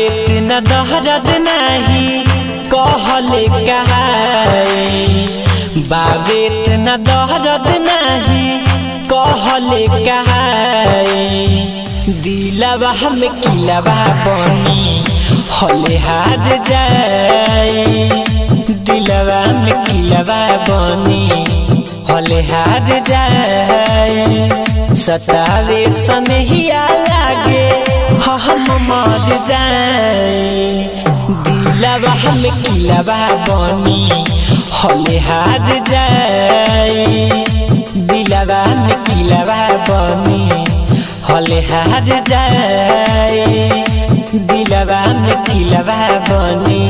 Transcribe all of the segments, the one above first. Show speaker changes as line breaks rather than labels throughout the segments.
इतना दहरद नहीं कहले कहाई, बाबे इतना दहरद नहीं कहले कहाई। दिलवा हम किलवा बनी हले हार जाई, दिलवा में किलवा बनी हले हार जाई। सतावे सनहिया लागे हम मर जाए, दिलवा हम किलवा बनी हले हार जाए, दिलवा में किलवा बनी हले हार जाए, दिलवा में किलवा बनी।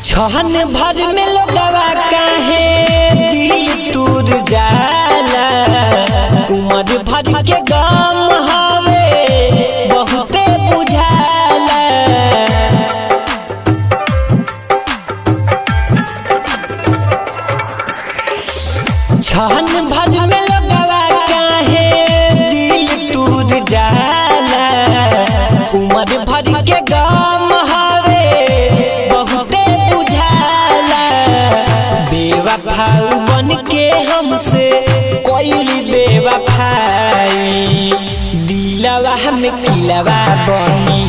छहन भर में लोगवा काहे दिल तूर जाला, उमर भर के गम हवे बहुते बुझाला। छहन भर में लोगवा काहे दिल तूर जाला, उमर भर के गम बेवफाऊ बन के हमसे कोई बेवफाई। दिलवा हम किलवा बनी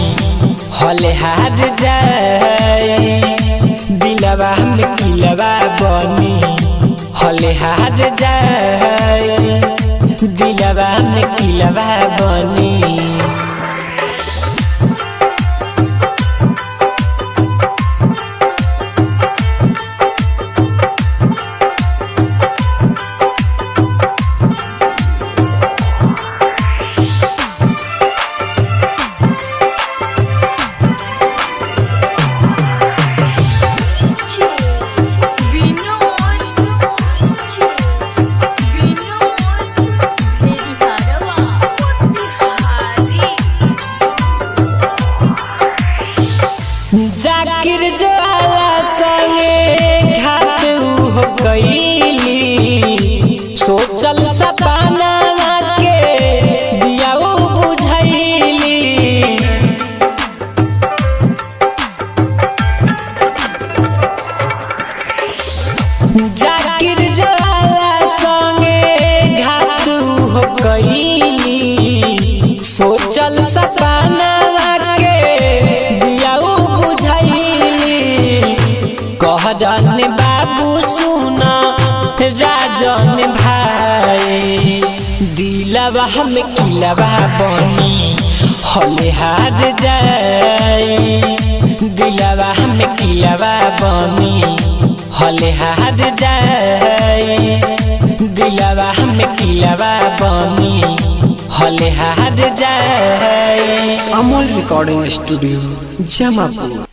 हले हार जाए, दिलवा हम किलवा बनी हले हार जाए, दिलवा में किलवा बनी। जाकिर ज्वाला संगे घात हो कैली, सोचल सपना के दियाऊ बुझैली। जाकिर ज्वाला संगे घात हो कैली, सोचल सपना कहरन बाबू सुना राजन भाई। दिलवा हम किलवा बनी हले हार जाए, दिलवा हम किलवा बनी हले हार जाए, दिलवा हम किलवा बनी हले हार जाए।
Amol recording studio Jamapur.